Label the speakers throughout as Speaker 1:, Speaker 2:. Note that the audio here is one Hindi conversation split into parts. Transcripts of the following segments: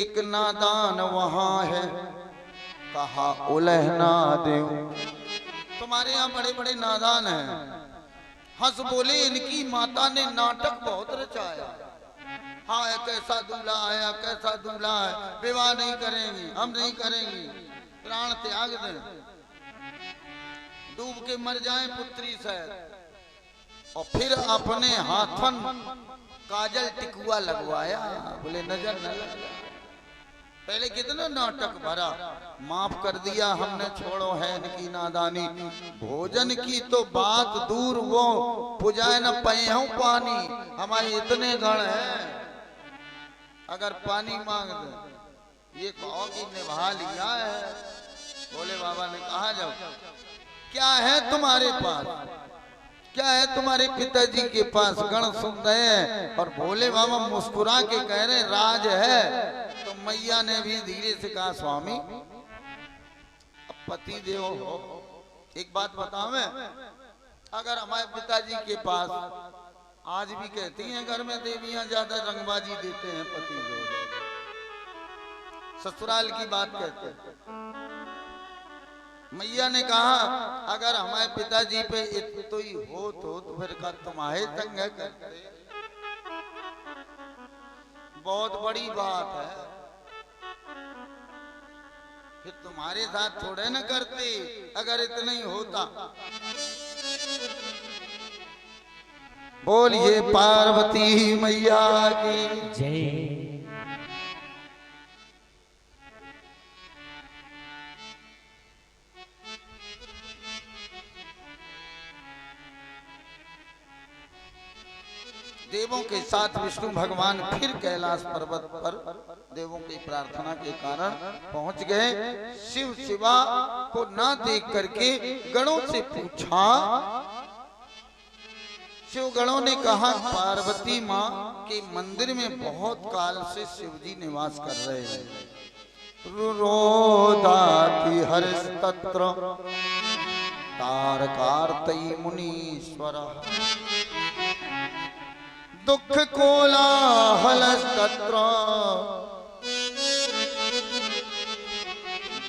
Speaker 1: एक नादान वहां है, कहा उलहना दे। तुम्हारे यहाँ बड़े बड़े नादान हैं। हंस बोले इनकी माता ने नाटक बहुत रचाया। हाँ कैसा दूल्हा आया, कैसा दूल्हा है, विवाह नहीं करेंगी, हम नहीं करेंगी, प्राण त्याग दें, डूब के मर जाएं पुत्री सहित। और फिर अपने हाथन काजल टिकुआ लगवाया, बोले नजर न लगा। पहले कितना नाटक भरा, माफ कर दिया हमने, छोड़ो है इनकी नादानी। भोजन की तो बात दूर, वो पुजाए न पयहूं पानी। हमारे इतने गण हैं, अगर पानी मांग दे ये कहो कि निभा लिया है। भोले बाबा ने कहा जाओ क्या है तुम्हारे पास, क्या है तुम्हारे पिताजी के पास। गण सुन रहे हैं और भोले बाबा मुस्कुरा के कह रहे राज है। तो मैया ने भी धीरे से कहा स्वामी अब पति देव हो, एक बात बताओ मैं, अगर हमारे पिताजी के पास, आज भी कहती हैं घर में देवियां ज्यादा रंगबाजी देते हैं पति देव, ससुराल की बात कहते हैं। मैया ने कहा अगर हमारे पिताजी पे इतना ही हो तो फिर का तुम्हारे संग करते, बहुत बड़ी बात है, फिर तुम्हारे साथ थोड़े न करते अगर इतना ही होता। बोलिए पार्वती मैया की जय। देवों के साथ विष्णु भगवान फिर कैलाश पर्वत पर देवों की प्रार्थना के कारण पहुंच गए। शिव शिवा को ना देख करके गणों से पूछा। शिव गणों ने कहा पार्वती माँ के मंदिर में बहुत काल से शिवजी निवास कर रहे हैं। रुरोदाति हरिस्तत्र तारकार्तई मुनीश्वर दुख कोलाहलस्तत्र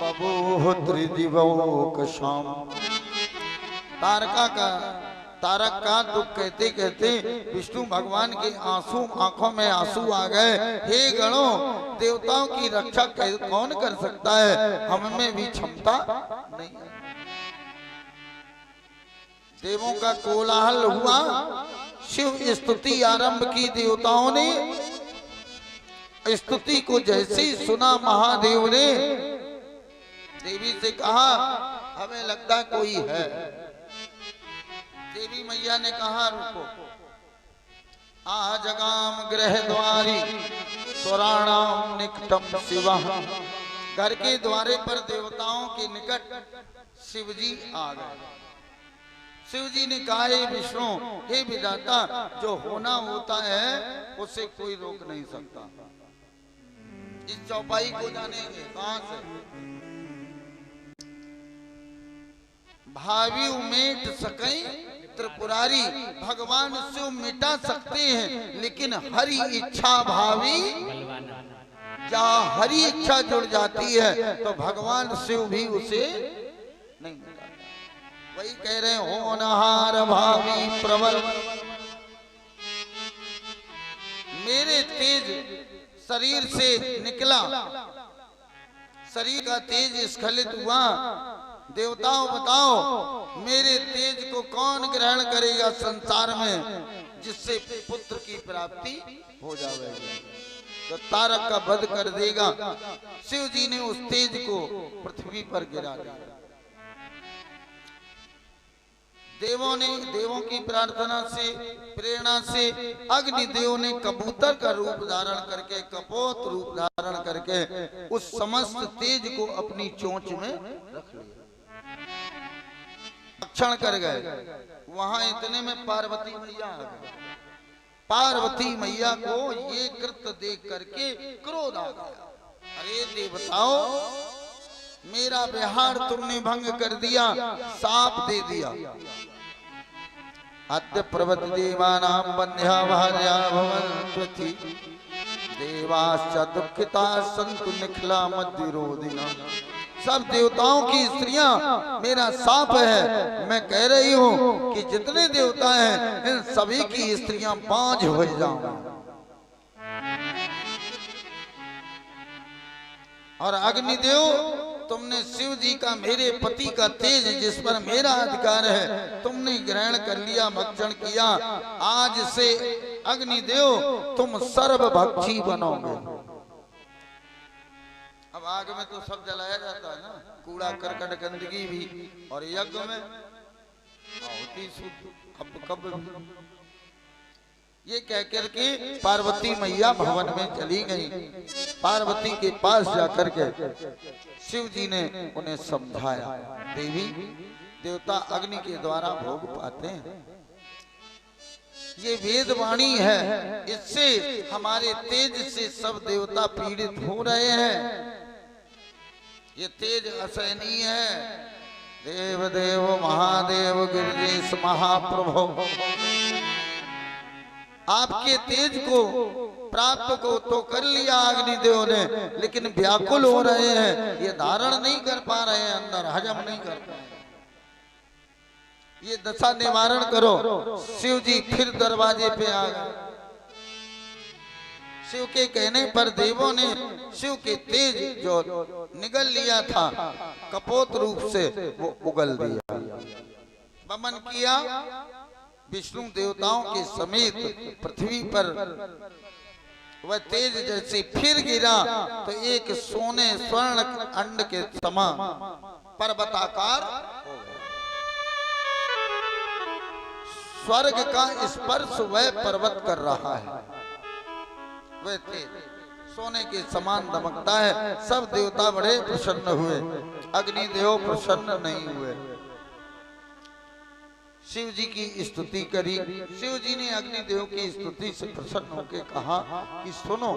Speaker 1: बभूव त्रिदिवोकशाम। तारक का दुख कहते कहते विष्णु भगवान के आंसू, आंखों में आंसू आ गए। हे गणों, देवताओं की रक्षा कौन कर सकता है, हम में भी क्षमता नहीं है। देवों का कोलाहल हुआ, शिव स्तुति आरंभ की। देवताओं ने स्तुति को जैसे ही सुना, महादेव ने देवी से कहा हमें लगता कोई है। देवी मैया ने कहा रुको। आजगाम गृह द्वारी स्वराणाम निकटम शिवः। घर के द्वारे पर देवताओं के निकट शिवजी आ गए। शिवजी ने कहा हे विष्णु, हे विधाता, जो होना होता है उसे कोई रोक नहीं सकता। इस चौपाई को जानेंगे कहां से। भावी उमेट सकई त्रिपुरारी। भगवान शिव मिटा सकते हैं, लेकिन हरि इच्छा भावी, जहाँ हरि इच्छा जुड़ जाती है तो भगवान शिव भी उसे नहीं मिटाता। वही कह रहे हो नहार भावी प्रबल। मेरे तेज शरीर से निकला, शरीर का तेज स्खलित हुआ। देवताओं बताओ मेरे तेज को कौन ग्रहण करेगा संसार में, जिससे पुत्र की प्राप्ति हो जाएगी। तो तारक का वध कर देगा। शिव जी ने उस तेज को पृथ्वी पर गिरा दिया। देवों की प्रार्थना से, प्रेरणा से अग्निदेव ने कबूतर का रूप धारण करके, कपोत रूप धारण करके उस समस्त तेज को अपनी चोंच में रख लिया, रक्षण कर गए। वहां इतने में पार्वती मैया आ गई। पार्वती मैया को ये कृत्य देख करके क्रोध आ गया। अरे देवताओं, मेरा विहार तुमने भंग कर दिया, साप दे दिया। अद्य प्रवत देवानां बंध्या भार्या भवन्त्वति देवाश्च दुखिता संतु निखिला मद्विरोधिना। सब देवताओं की स्त्रियां मेरा साप है। मैं कह रही हूं कि जितने देवता हैं इन सभी की स्त्रियां बांझ हो जाऊं। और अग्निदेव, तुमने शिव जी का, मेरे पति का तेज जिस पर मेरा अधिकार है, तुमने ग्रहण कर लिया, भक्षण किया। आज से अग्निदेव तुम सर्वभक्षी बनोगे। अब आग में तो सब जलाया जाता है ना, कूड़ा करकट गंदगी भी, और यज्ञ में आहुति शुद्ध कब ये कह कर के पार्वती मैया भवन में चली गई। पार्वती के पास जाकर के शिव जी ने उन्हें समझाया, देवी देवता अग्नि के द्वारा भोग पाते हैं, ये वेद वाणी है, इससे हमारे तेज से सब देवता पीड़ित हो रहे हैं। ये तेज असहनीय है। देव देव महादेव गिरिजेश महाप्रभु, आपके तेज को प्राप्त को तो कर लिया अग्निदेव ने, लेकिन व्याकुल हो रहे हैं, ये धारण नहीं कर पा रहे हैं, अंदर हजम नहीं कर पा रहे। ये दशा निवारण करो। शिव जी फिर दरवाजे पे आ गए। शिव के कहने पर देवों ने शिव के तेज जो निगल लिया था कपोत रूप से, वो उगल दिया, वमन किया। विष्णु देवताओं के समेत पृथ्वी पर वह तेज जैसे फिर गिरा तो एक सोने स्वर्ण अंड के समान पर्वताकार हो गया। स्वर्ग का स्पर्श वह पर्वत कर रहा है। वह तेज सोने के समान दमकता है। सब देवता बड़े प्रसन्न हुए, अग्निदेव प्रसन्न नहीं हुए। शिव जी की स्तुति करी। शिव जी ने अग्निदेव की स्तुति से प्रसन्न होकर कहा कि सुनो,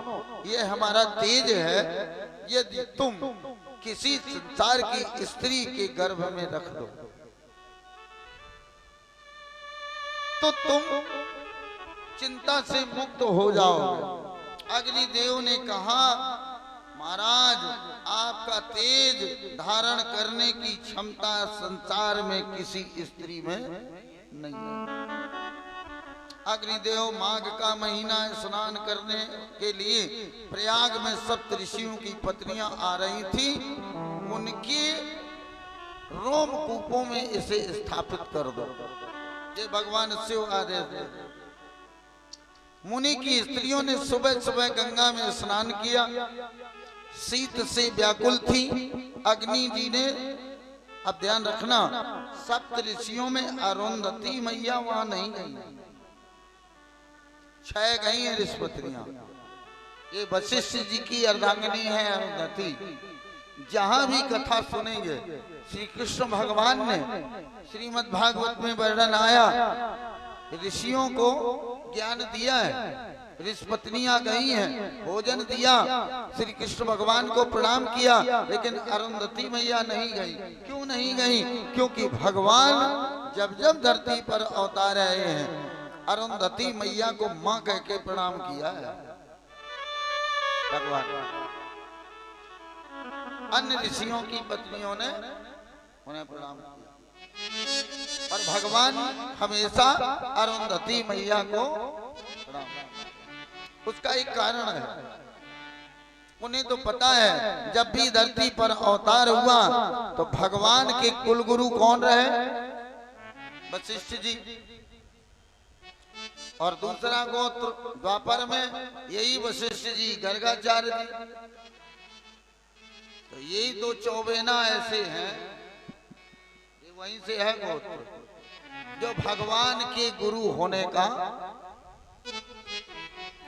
Speaker 1: ये हमारा तेज है, यदि तुम किसी संसार की स्त्री के गर्भ में रख दो तो तुम चिंता से मुक्त हो जाओगे। अग्निदेव ने कहा, महाराज आपका तेज धारण करने की क्षमता संसार में किसी स्त्री में नहीं है। अग्निदेव माघ का महीना स्नान करने के लिए प्रयाग में सप्त ऋषियों की पत्नियां आ रही थी। उनके रोम कूपों में इसे स्थापित कर दो, ये भगवान शिव आदेश दे। मुनि की स्त्रियों ने सुबह सुबह गंगा में स्नान किया, शीत से व्याकुल थी। अग्नि जी ने, अब ध्यान रखना, सप्त ऋषियों में अरुंधति मैया वहां नहीं गई, 6 गई हैं ऋषिपत्नियां। ये वशिष्ठ जी की अर्धांगिनी है अरुंधति। जहां भी कथा सुनेंगे, श्री कृष्ण भगवान ने श्रीमद् भागवत में वर्णन आया, ऋषियों को ज्ञान दिया है, ऋषिपत्नियां गई हैं, भोजन दिया, श्री कृष्ण भगवान को प्रणाम किया, लेकिन अरुंधति मैया नहीं गई। क्यों नहीं गई? क्योंकि भगवान जब जब धरती पर अवतार आए हैं, अरुंधति मैया को मां कह के प्रणाम किया है भगवान। अन्य ऋषियों की पत्नियों ने उन्हें प्रणाम किया, और भगवान हमेशा अरुंधति मैया को प्रणाम। उसका एक कारण है, उन्हें तो पता है जब भी धरती पर अवतार हुआ तो भगवान के कुलगुरु कौन रहे? वशिष्ठ जी। और दूसरा गोत्र द्वापर में यही वशिष्ठ जी, गर्गाचार्य जी। तो यही दो चौबेना ऐसे हैं, ये वहीं से है गोत्र, जो भगवान के गुरु होने का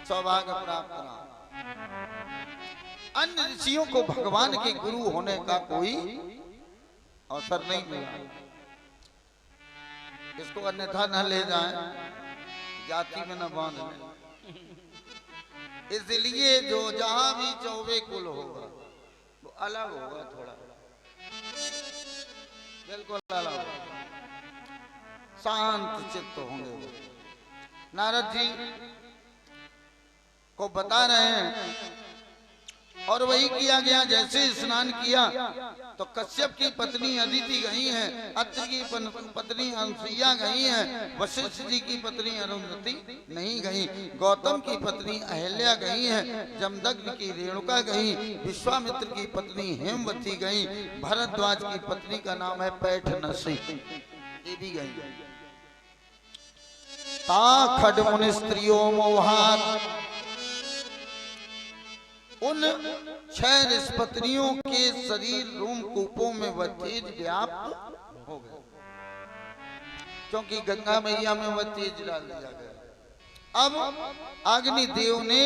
Speaker 1: सौभाग्य प्राप्त रहा। अन्य ऋषियों को भगवान के गुरु होने का कोई अवसर नहीं मिला। इसको अन्यथा न ले जाएं, जाति में न बांध लें। इसलिए जो जहां भी चौबे कुल होगा वो अलग होगा, थोड़ा बिल्कुल अलग होगा, शांत चित्त होंगे। नारद जी को बता रहे हैं। और वही किया गया। जैसे स्नान किया तो कश्यप की पत्नी अदिति गई है, अत्रि की पत्नी अनुसुईया गई है, वशिष्ठ जी की पत्नी अरुंधति नहीं गई, गौतम की पत्नी अहिल्या गई है, जमदग्नि की रेणुका गई, विश्वामित्र की पत्नी हेमवती गई, भरद्वाज की पत्नी का नाम है पैठनसी, ये भी गई। ता खड्मुनि स्त्रियों मोहात, उन 6 ऋषपत्नियों के शरीर रोमकूपों में वह तेज व्याप्त हो गए, क्योंकि गंगा मैया में वह तेज डाल दिया गया। अब अग्निदेव ने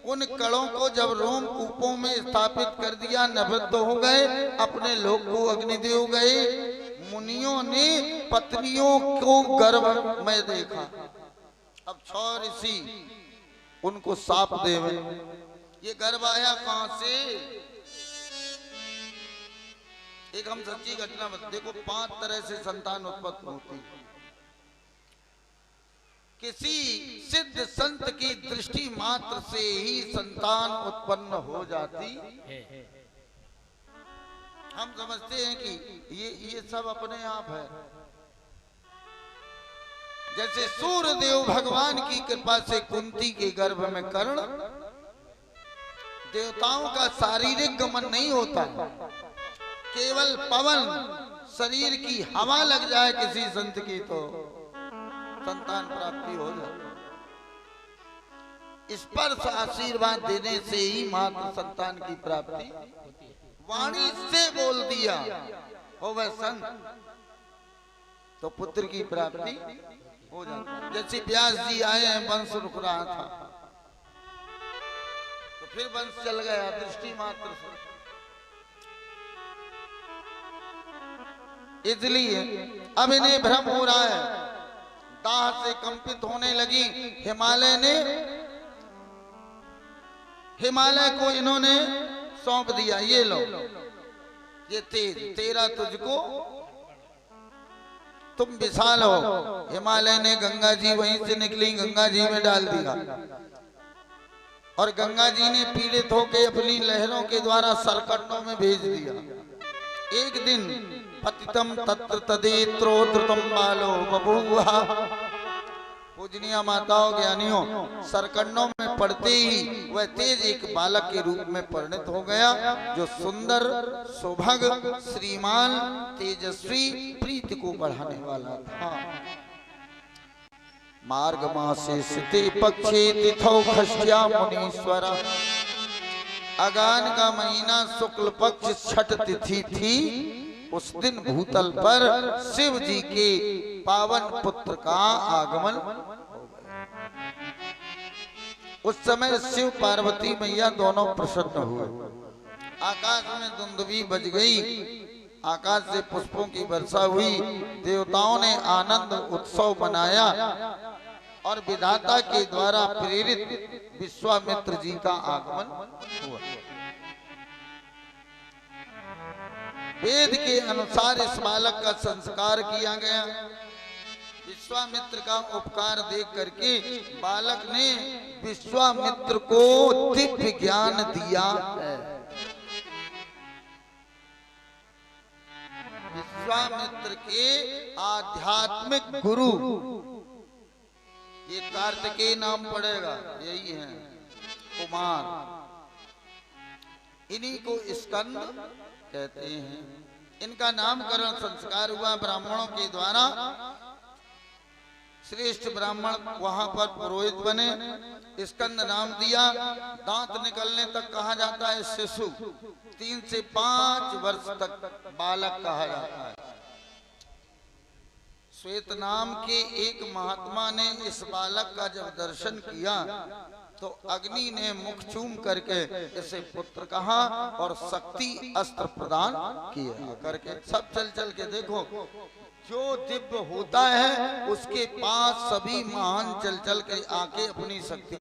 Speaker 1: उन कणों को जब रोमकूपों में स्थापित कर दिया, निवृत्त हो गए, अपने लोक को अग्निदेव गए। मुनियों ने पत्नियों को गर्भ में देखा। अब 6 ऋषि उनको साप देवे। ये गर्भ आया कहां से? एक हम सच्ची घटना बता, देखो 5 तरह से संतान उत्पत्ति होती है। किसी सिद्ध संत की दृष्टि मात्र से ही संतान उत्पन्न हो जाती है। हम समझते हैं कि ये सब अपने आप है। जैसे सूर्यदेव भगवान की कृपा से कुंती के गर्भ में कर्ण, देवताओं का शारीरिक गमन नहीं होता, केवल पवन शरीर की हवा लग जाए किसी संत की तो संतान प्राप्ति हो जाए। स्पर्श आशीर्वाद देने से ही मात्र संतान की प्राप्ति। वाणी से बोल दिया हो वह संत तो पुत्र की प्राप्ति हो जाती। जैसे व्यास जी आए हैं, वंश रुक रहा था तो फिर वंश चल गया दृष्टि मात्र से। इसलिए अब इन्हें भ्रम हो रहा है, दाह से कंपित होने लगी। हिमालय को इन्होंने सौंप दिया, ये लो ये तेज तेरा तुझको, तुम विशाल हो। हिमालय ने गंगा जी वहीं से निकली, गंगा जी में डाल दिया और गंगा जी ने पीड़ित होकर अपनी लहरों के द्वारा सरकंडों में भेज दिया। एक दिन पतितम तत्र तदेत्रो द्रुतम बालो बभूवा। पूजनीय माताओं ज्ञानियों, सरकंडों में पड़ते ही वह तेज एक बालक के रूप में परिणत हो गया, जो सुंदर सुभग श्रीमान तेजस्वी प्रीति को बढ़ाने वाला था। मार्ग मासे स्थिति पक्षे तिथौ खष्ट्या मुनीश्वरा। अगान का महीना शुक्ल पक्ष छठ तिथि थी। उस दिन भूतल पर शिव जी के पावन पुत्र का आगमन हो गया। उस समय शिव पार्वती मैया दोनों प्रसन्न हुए। आकाश में दुंदुभी बज गई, आकाश से पुष्पों की वर्षा हुई, देवताओं ने आनंद उत्सव मनाया और विधाता के द्वारा प्रेरित विश्वामित्र जी का आगमन हुआ। वेद के अनुसार इस बालक का संस्कार किया गया। विश्वामित्र का उपकार देख करके बालक ने विश्वामित्र को दिव्य ज्ञान दिया है। विश्वामित्र के आध्यात्मिक गुरु, ये कार्तिकेय नाम पड़ेगा, यही है कुमार, इन्हीं को स्कंद कहते हैं। इनका नामकरण संस्कार हुआ ब्राह्मणों के द्वारा। श्रेष्ठ ब्राह्मण वहां पर पुरोहित बने, स्कंद नाम दिया। दांत निकलने तक कहा जाता है शिशु, 3 से 5 वर्ष तक बालक कहा जाता है। श्वेत नाम के एक महात्मा ने इस बालक का जब दर्शन किया तो अग्नि ने मुख चूम करके इसे पुत्र कहा और शक्ति अस्त्र प्रदान किया करके। सब चल चल के देखो, जो दिव्य होता है उसके पास सभी महान चल चल के आके अपनी शक्ति